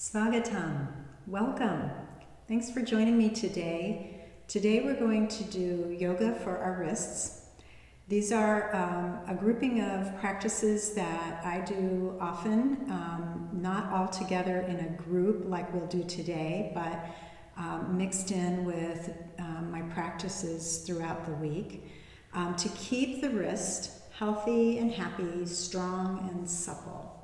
Swagatam, welcome. Thanks for joining me today. Today we're going to do yoga for our wrists. These are a grouping of practices that I do often, not all together in a group like we'll do today, but mixed in with my practices throughout the week to keep the wrist healthy and happy, strong and supple.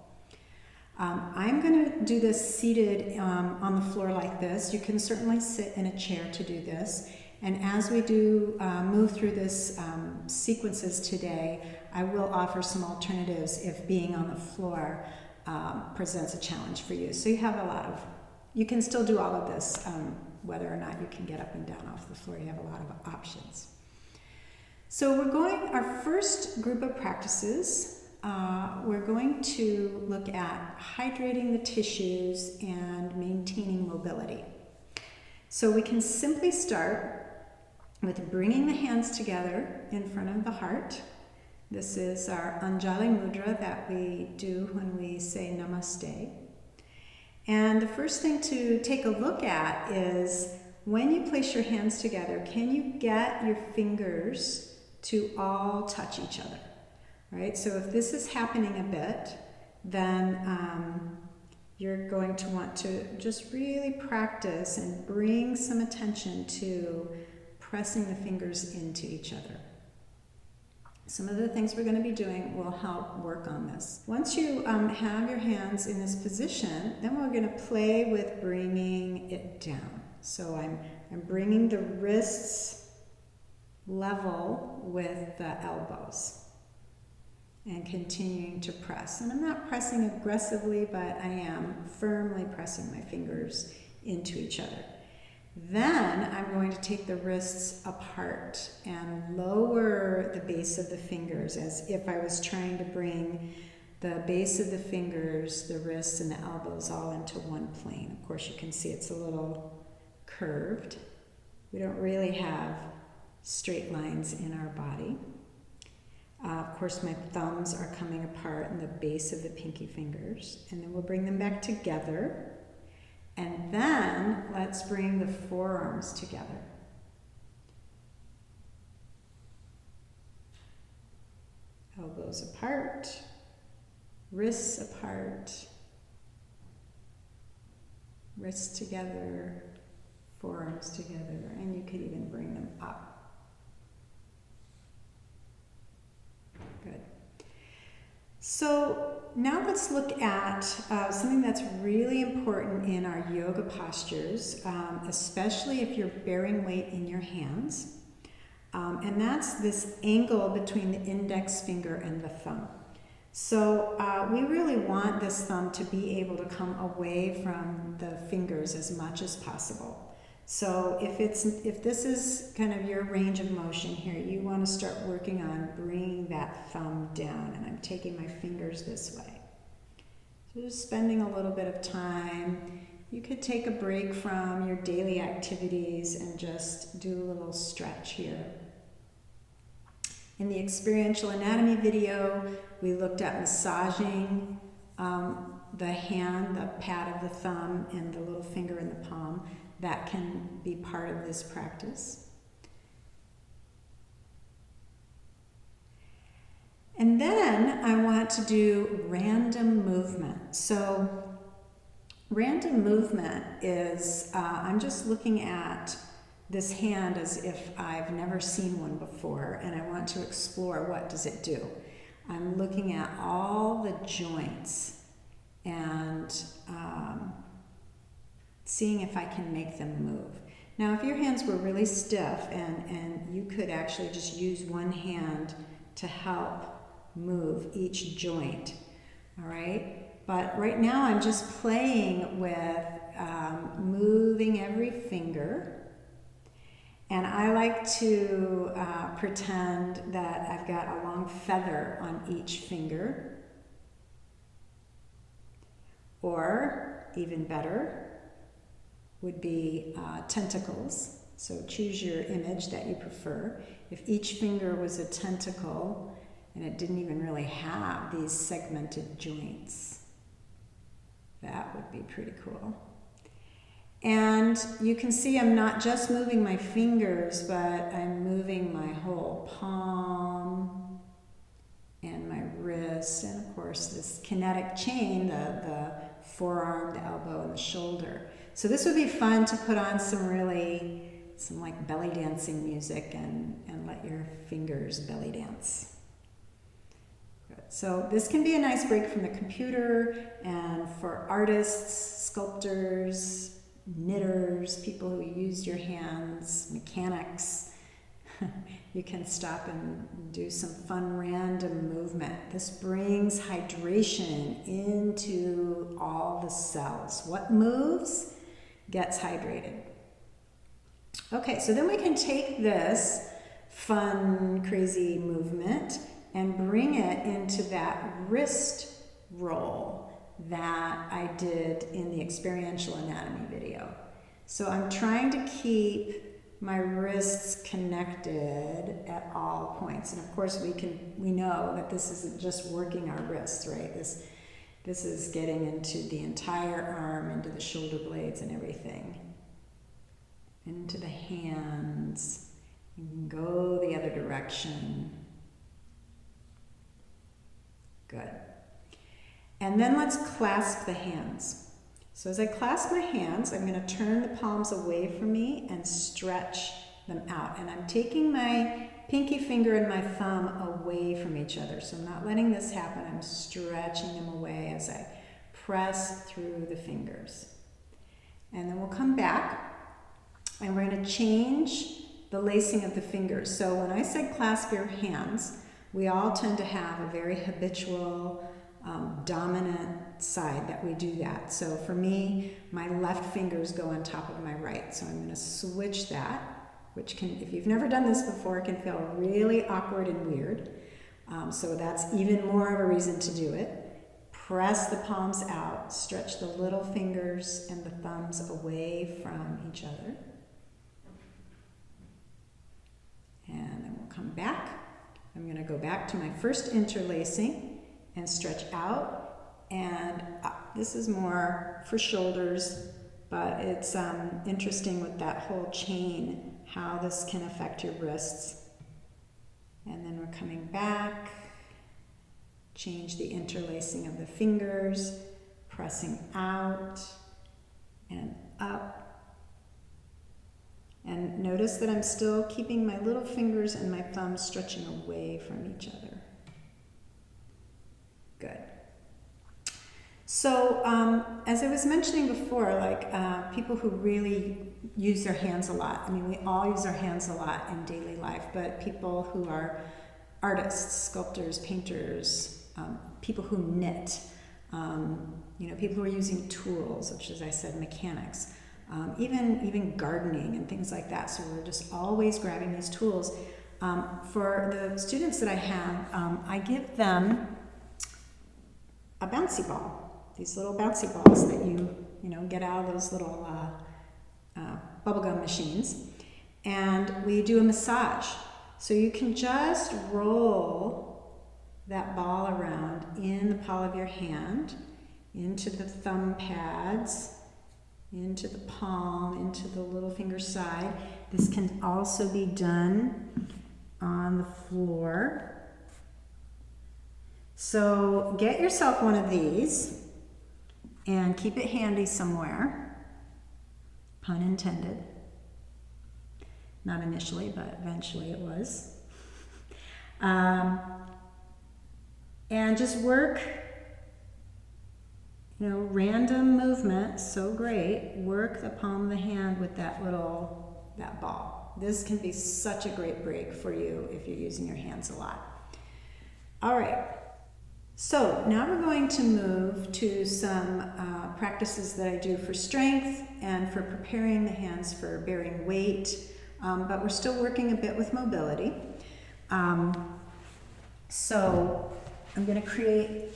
I'm going to do this seated on the floor like this. You can certainly sit in a chair to do this. And as we do move through this sequences today, I will offer some alternatives if being on the floor presents a challenge for you. So you have you can still do all of this, whether or not you can get up and down off the floor. You have a lot of options. So our first group of practices, we're going to look at hydrating the tissues and maintaining mobility. So we can simply start with bringing the hands together in front of the heart. This is our Anjali Mudra that we do when we say Namaste. And the first thing to take a look at is when you place your hands together, can you get your fingers to all touch each other? Right? So if this is happening a bit, then you're going to want to just really practice and bring some attention to pressing the fingers into each other. Some of the things we're going to be doing will help work on this. Once you have your hands in this position, then we're going to play with bringing it down. So I'm bringing the wrists level with the elbows and continuing to press. And I'm not pressing aggressively, but I am firmly pressing my fingers into each other. Then I'm going to take the wrists apart and lower the base of the fingers as if I was trying to bring the base of the fingers, the wrists, and the elbows all into one plane. Of course, you can see it's a little curved. We don't really have straight lines in our body. Of course, my thumbs are coming apart in the base of the pinky fingers, and then we'll bring them back together. And then let's bring the forearms together. Elbows apart, wrists apart, wrists together, forearms together, and you could even bring them up. Good. So now let's look at something that's really important in our yoga postures, especially if you're bearing weight in your hands. And that's this angle between the index finger and the thumb. So we really want this thumb to be able to come away from the fingers as much as possible. So if this is kind of your range of motion here, you want to start working on bringing that thumb down. And I'm taking my fingers this way. So just spending a little bit of time. You could take a break from your daily activities and just do a little stretch here. In the experiential anatomy video, we looked at massaging the hand, the pad of the thumb, and the little finger in the palm. That can be part of this practice. And then I want to do random movement. So random movement is, I'm just looking at this hand as if I've never seen one before, and I want to explore what does it do. I'm looking at all the joints and seeing if I can make them move. Now, if your hands were really stiff and you could actually just use one hand to help move each joint, all right? But right now I'm just playing with moving every finger. And I like to pretend that I've got a long feather on each finger. Or, even better, would be tentacles. So choose your image that you prefer. If each finger was a tentacle and it didn't even really have these segmented joints, that would be pretty cool. And you can see I'm not just moving my fingers, but I'm moving my whole palm and my wrist, and of course this kinetic chain, the forearm, the elbow, and the shoulder. So this would be fun to put on some like belly dancing music and let your fingers belly dance. Good. So this can be a nice break from the computer, and for artists, sculptors, knitters, people who use your hands, mechanics, you can stop and do some fun random movement. This brings hydration into all the cells. What moves gets hydrated. Okay, so then we can take this fun, crazy movement and bring it into that wrist roll that I did in the experiential anatomy video. So I'm trying to keep my wrists connected at all points. And of course we know that this isn't just working our wrists, right? This is getting into the entire arm, into the shoulder blades and everything. Into the hands. You can go the other direction. Good. And then let's clasp the hands. So as I clasp my hands, I'm going to turn the palms away from me and stretch them out. And I'm taking my pinky finger and my thumb away from each other. So I'm not letting this happen. I'm stretching them away as I press through the fingers. And then we'll come back and we're going to change the lacing of the fingers. So when I said clasp your hands, we all tend to have a very habitual dominant side that we do that. So for me, my left fingers go on top of my right. So I'm going to switch that, which can, if you've never done this before, can feel really awkward and weird. So that's even more of a reason to do it. Press the palms out, stretch the little fingers and the thumbs away from each other. And then we'll come back. I'm going to go back to my first interlacing and stretch out and up. This is more for shoulders, but it's interesting with that whole chain, how this can affect your wrists. And then we're coming back, change the interlacing of the fingers, pressing out and up. And notice that I'm still keeping my little fingers and my thumbs stretching away from each other. Good. So as I was mentioning before, like people who really use their hands a lot, I mean, we all use our hands a lot in daily life, but people who are artists, sculptors, painters, people who knit, people who are using tools, which, as I said, mechanics, even gardening and things like that. So we're just always grabbing these tools. For the students that I have, I give them a bouncy ball, these little bouncy balls that you get out of those little bubblegum machines, and we do a massage. So you can just roll that ball around in the palm of your hand, into the thumb pads, into the palm, into the little finger side. This can also be done on the floor. So get yourself one of these and keep it handy somewhere. Pun intended. Not initially, but eventually it was. And just work, random movement, so great. Work the palm of the hand with that ball. This can be such a great break for you if you're using your hands a lot. All right. So now we're going to move to some practices that I do for strength and for preparing the hands for bearing weight, but we're still working a bit with mobility. So I'm going to create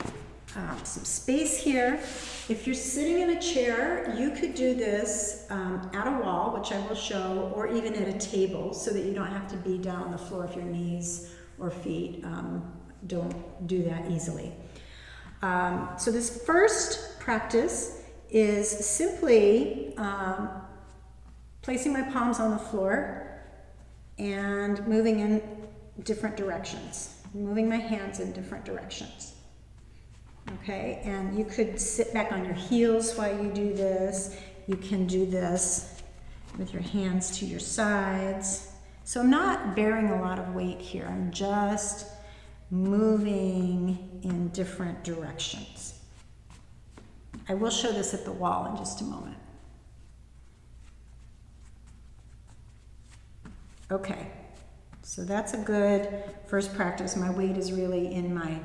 some space here. If you're sitting in a chair, you could do this at a wall, which I will show, or even at a table, so that you don't have to be down on the floor if your knees or feet don't do that easily. So this first practice is simply placing my palms on the floor and moving in different directions, moving my hands in different directions. Okay, and you could sit back on your heels while you do this. You can do this with your hands to your sides. So I'm not bearing a lot of weight here. I'm just moving in different directions. I will show this at the wall in just a moment. Okay, so that's a good first practice. My weight is really in my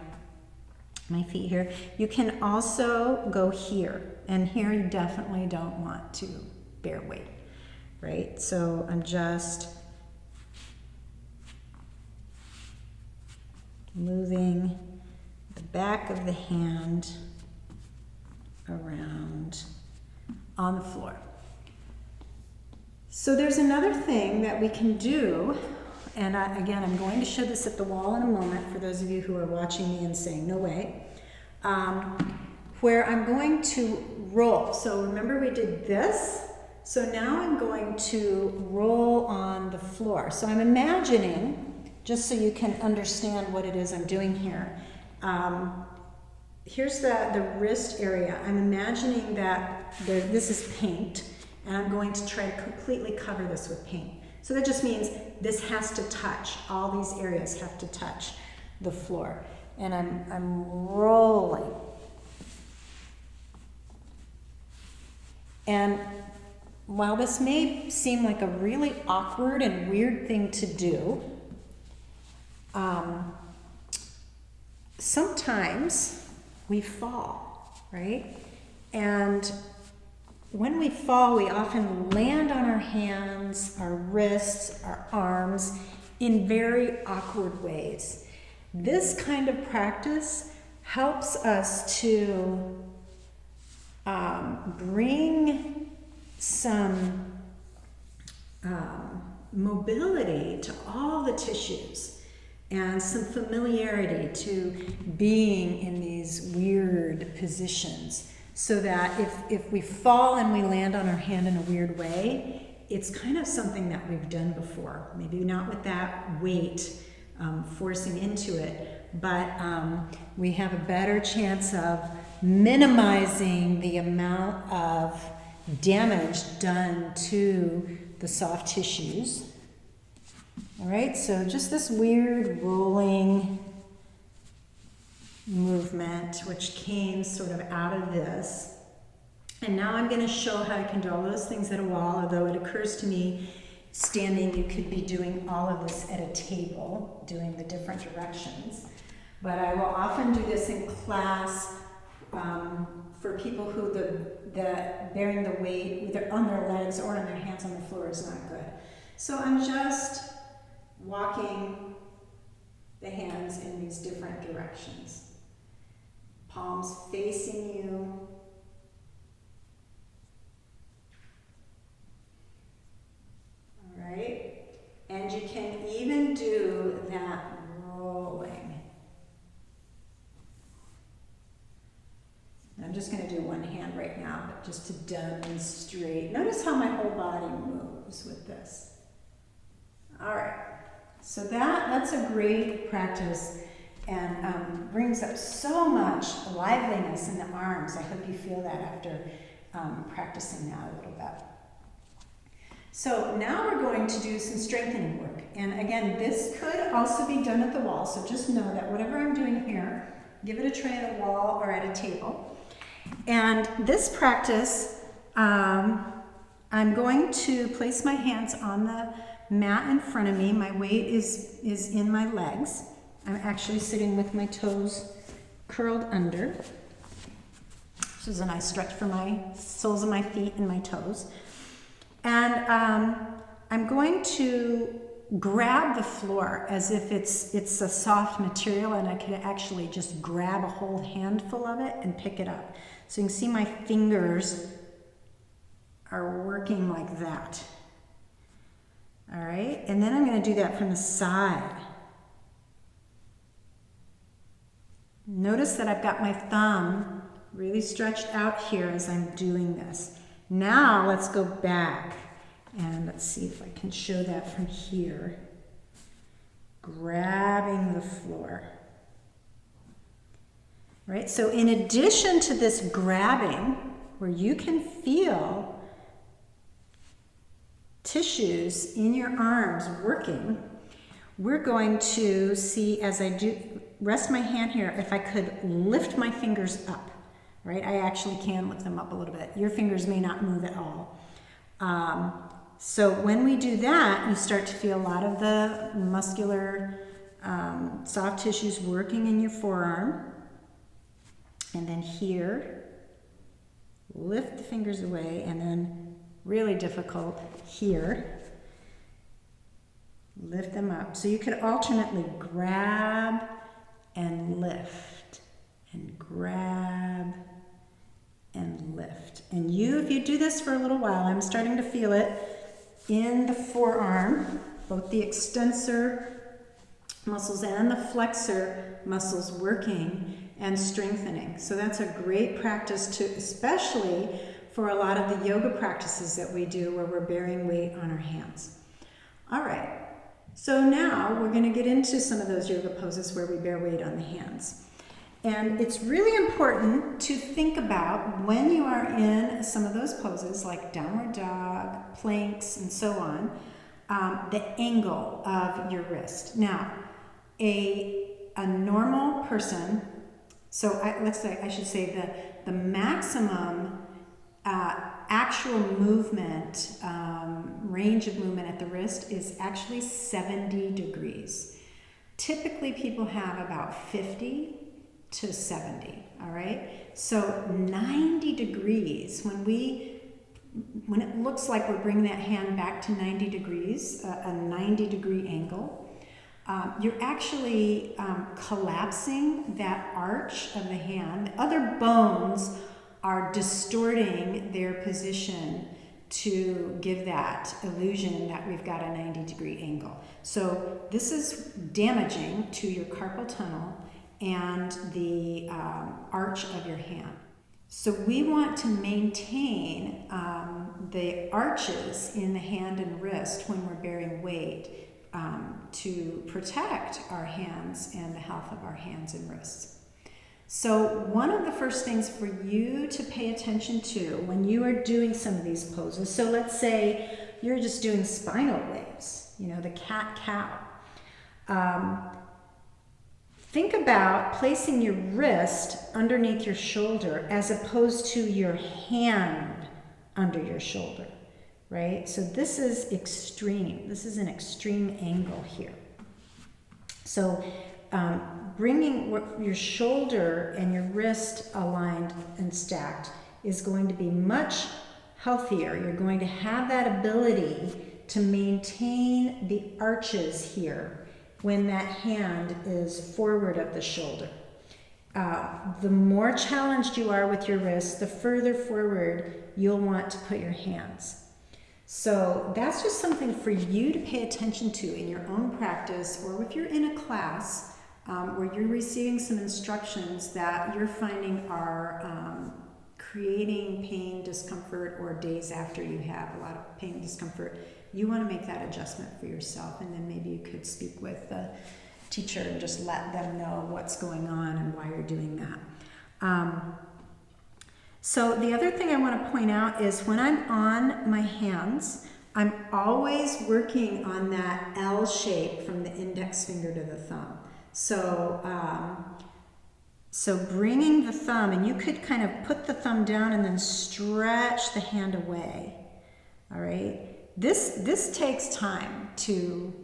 feet here. You can also go here, and here you definitely don't want to bear weight, right? So I'm just moving the back of the hand around on the floor. So there's another thing that we can do, and again, I'm going to show this at the wall in a moment for those of you who are watching me and saying, no way, where I'm going to roll. So remember we did this? So now I'm going to roll on the floor. So I'm imagining, just so you can understand what it is I'm doing here, here's the wrist area. I'm imagining that this is paint, and I'm going to try to completely cover this with paint. So that just means this has to touch, all these areas have to touch the floor. And I'm rolling. And while this may seem like a really awkward and weird thing to do, sometimes we fall, right? And when we fall, we often land on our hands, our wrists, our arms in very awkward ways. This kind of practice helps us to bring some mobility to all the tissues and some familiarity to being in these weird positions, so that if we fall and we land on our hand in a weird way, it's kind of something that we've done before. Maybe not with that weight forcing into it, but we have a better chance of minimizing the amount of damage done to the soft tissues. All right, so just this weird rolling movement, which came sort of out of this. And now I'm going to show how I can do all those things at a wall, although it occurs to me, standing, you could be doing all of this at a table, doing the different directions. But I will often do this in class for people who the bearing the weight either on their legs or on their hands on the floor is not good. So I'm just walking the hands in these different directions. Palms facing you. All right. And you can even do that rolling. I'm just going to do one hand right now, but just to demonstrate. Notice how my whole body moves with this. All right. So that's a great practice, and brings up so much liveliness in the arms. I hope you feel that after practicing that a little bit. So now we're going to do some strengthening work. And again, this could also be done at the wall, so just know that whatever I'm doing here, give it a try at a wall or at a table. And this practice, I'm going to place my hands on the mat in front of me. My weight is in my legs. I'm actually sitting with my toes curled under. This is a nice stretch for my soles of my feet and my toes. And I'm going to grab the floor as if it's a soft material, and I could actually just grab a whole handful of it and pick it up. So you can see my fingers are working like that. All right, and then I'm going to do that from the side. Notice that I've got my thumb Really stretched out here as I'm doing this. Now let's go back and let's see if I can show that from here. Grabbing the floor. Right? So in addition to this grabbing, where you can feel tissues in your arms working, we're going to see as I do, rest my hand here, if I could lift my fingers up, right? I actually can lift them up a little bit. Your fingers may not move at all. So when we do that, you start to feel a lot of the muscular soft tissues working in your forearm. And then here, lift the fingers away, and then really difficult here, lift them up. So you could alternately grab and lift, and grab and lift. And if you do this for a little while, I'm starting to feel it in the forearm, both the extensor muscles and the flexor muscles working and strengthening. So that's a great practice to, especially for a lot of the yoga practices that we do where we're bearing weight on our hands. All right, so now we're going to get into some of those yoga poses where we bear weight on the hands. And it's really important to think about when you are in some of those poses like downward dog, planks, and so on, the angle of your wrist. Now, a normal person, so I should say the maximum actual movement, range of movement at the wrist is actually 70 degrees. Typically people have about 50 to 70, all right? So 90 degrees, when it looks like we're bringing that hand back to 90 degrees, a 90 degree angle, you're actually collapsing that arch of the hand. The other bones are distorting their position to give that illusion that we've got a 90 degree angle. So this is damaging to your carpal tunnel and the arch of your hand. So we want to maintain the arches in the hand and wrist when we're bearing weight to protect our hands and the health of our hands and wrists. So one of the first things for you to pay attention to when you are doing some of these poses, so let's say you're just doing spinal waves, you know, the cat-cow. Think about placing your wrist underneath your shoulder as opposed to your hand under your shoulder, right? So this is extreme. This is an extreme angle here. So bringing your shoulder and your wrist aligned and stacked is going to be much healthier. You're going to have that ability to maintain the arches here when that hand is forward of the shoulder. The more challenged you are with your wrist, the further forward you'll want to put your hands. So that's just something for you to pay attention to in your own practice, or if you're in a class where you're receiving some instructions that you're finding are creating pain, discomfort, or days after you have a lot of pain and discomfort. You want to make that adjustment for yourself, and then maybe you could speak with the teacher and just let them know what's going on and why you're doing that. So the other thing I want to point out is when I'm on my hands, I'm always working on that L shape from the index finger to the thumb. So, so bringing the thumb, and you could kind of put the thumb down and then stretch the hand away, all right? This takes time to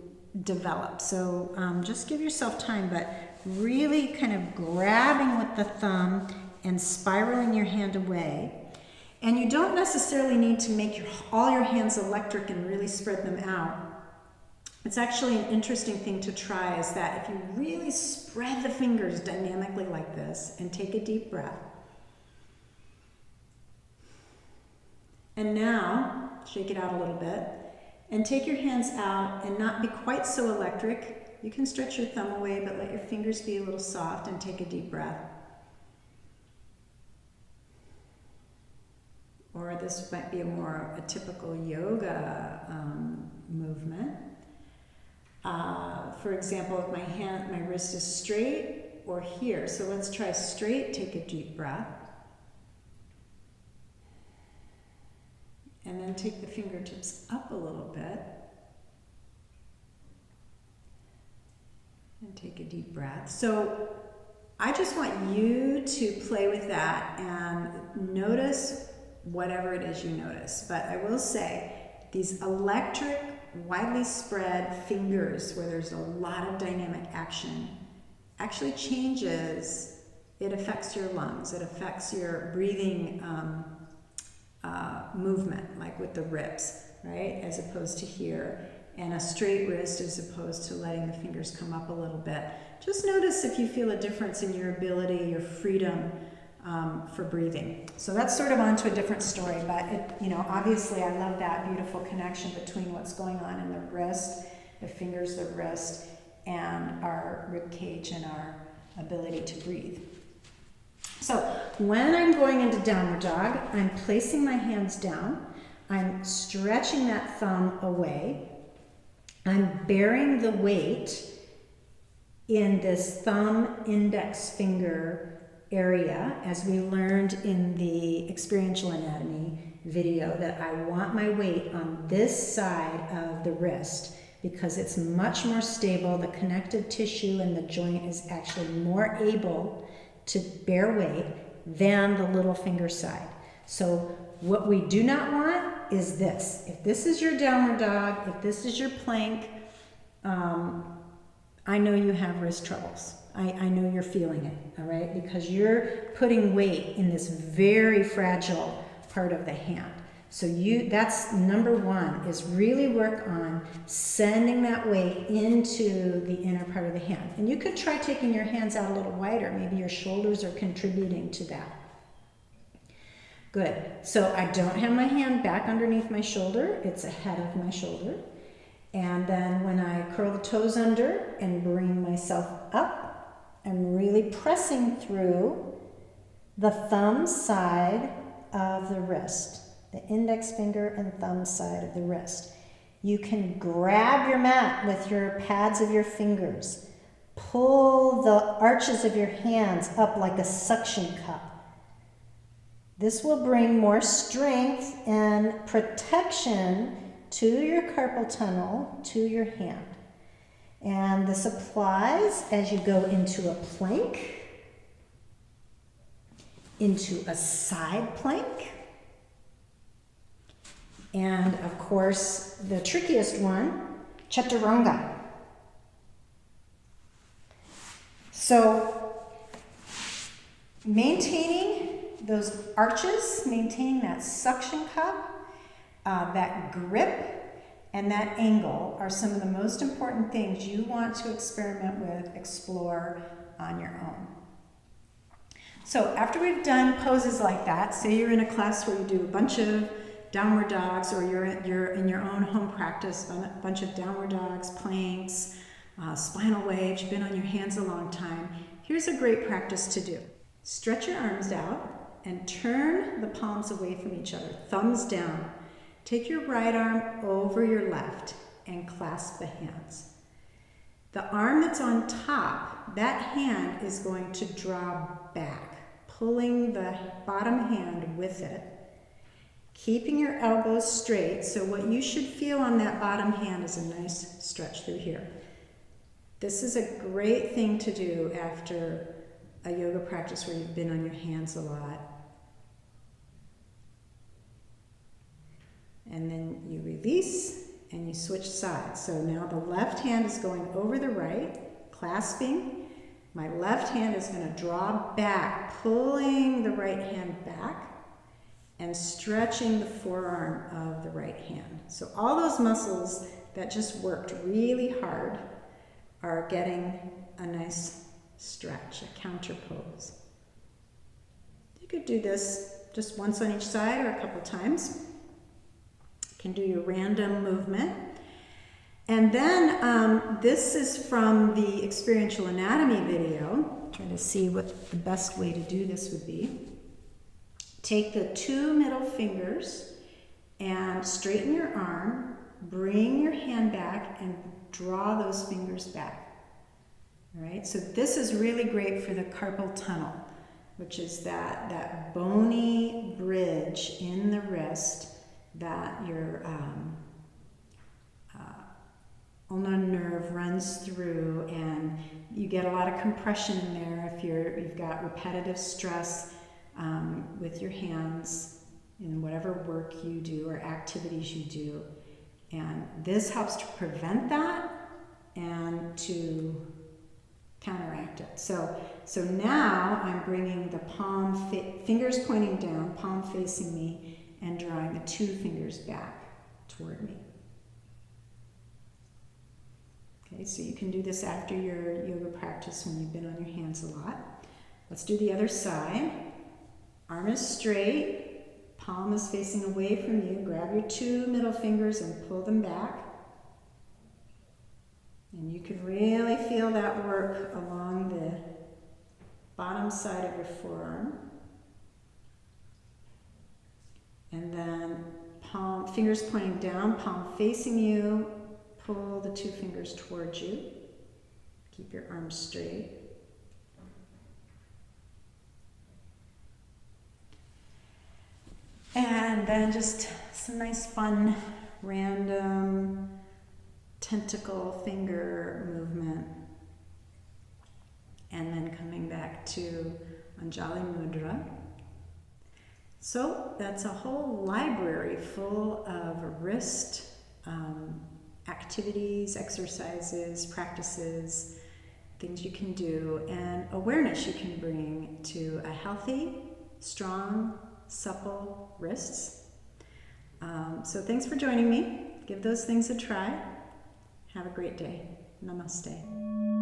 develop, so just give yourself time, but really kind of grabbing with the thumb and spiraling your hand away. And you don't necessarily need to make all your hands electric and really spread them out. It's actually an interesting thing to try is that if you really spread the fingers dynamically like this and take a deep breath. And now, shake it out a little bit and take your hands out and not be quite so electric. You can stretch your thumb away, but let your fingers be a little soft and take a deep breath. or this might be a typical yoga movement. For example, if my wrist is straight or here. So let's try straight. Take a deep breath. And then take the fingertips up a little bit. And take a deep breath. So I just want you to play with that and notice whatever it is you notice. But I will say, these electric, widely spread fingers where there's a lot of dynamic action actually changes. It affects your lungs. It affects your breathing movement, like with the ribs, right? As opposed to here. And a straight wrist as opposed to letting the fingers come up a little bit. Just notice if you feel a difference in your ability, your freedom for breathing. So that's sort of onto a different story, but obviously I love that beautiful connection between what's going on in the wrist, the fingers, the wrist, and our rib cage and our ability to breathe. So when I'm going into downward dog, I'm placing my hands down. I'm stretching that thumb away. I'm bearing the weight in this thumb index finger area, as we learned in the experiential anatomy video, that I want my weight on this side of the wrist because it's much more stable. The connective tissue and the joint is actually more able to bear weight than the little finger side. So what we do not want is this. If this is your downward dog, if this is your plank, I know you have wrist troubles. I know you're feeling it, all right? Because you're putting weight in this very fragile part of the hand. So that's number one, is really work on sending that weight into the inner part of the hand. And you could try taking your hands out a little wider. Maybe your shoulders are contributing to that. Good. So I don't have my hand back underneath my shoulder. It's ahead of my shoulder. And then when I curl the toes under and bring myself up, I'm really pressing through the thumb side of the wrist, the index finger and thumb side of the wrist. You can grab your mat with your pads of your fingers. Pull the arches of your hands up like a suction cup. This will bring more strength and protection to your carpal tunnel, to your hand. And this applies as you go into a plank, into a side plank, and of course, the trickiest one, chaturanga. So, maintaining those arches, maintaining that suction cup, that grip, and that angle are some of the most important things you want to experiment with, explore on your own. So after we've done poses like that, say you're in a class where you do a bunch of downward dogs, or you're in your own home practice, a bunch of downward dogs, planks, spinal waves, you've been on your hands a long time, here's a great practice to do. Stretch your arms out and turn the palms away from each other, thumbs down. Take your right arm over your left and clasp the hands. The arm that's on top, that hand is going to draw back, pulling the bottom hand with it, keeping your elbows straight. So what you should feel on that bottom hand is a nice stretch through here. This is a great thing to do after a yoga practice where you've been on your hands a lot. And then you release and you switch sides. So now the left hand is going over the right, clasping. My left hand is going to draw back, pulling the right hand back and stretching the forearm of the right hand. So all those muscles that just worked really hard are getting a nice stretch, a counter pose. You could do this just once on each side or a couple times. Can do your random movement. And then this is from the experiential anatomy video. Trying to see what the best way to do this would be. Take the 2 middle fingers and straighten your arm, bring your hand back and draw those fingers back. All right, so this is really great for the carpal tunnel, which is that bony bridge in the wrist that your ulnar nerve runs through, and you get a lot of compression in there if you've got repetitive stress with your hands in whatever work you do or activities you do. And this helps to prevent that and to counteract it. So now I'm bringing the fingers pointing down, palm facing me, and drawing the 2 fingers back toward me. Okay, so you can do this after your yoga practice when you've been on your hands a lot. Let's do the other side. Arm is straight, palm is facing away from you. Grab your 2 middle fingers and pull them back. And you can really feel that work along the bottom side of your forearm. And then fingers pointing down, palm facing you. Pull the 2 fingers towards you. Keep your arms straight. And then just some nice fun random tentacle finger movement. And then coming back to Anjali Mudra. So that's a whole library full of wrist activities, exercises, practices, things you can do, and awareness you can bring to a healthy, strong, supple wrists. So thanks for joining me. Give those things a try. Have a great day. Namaste.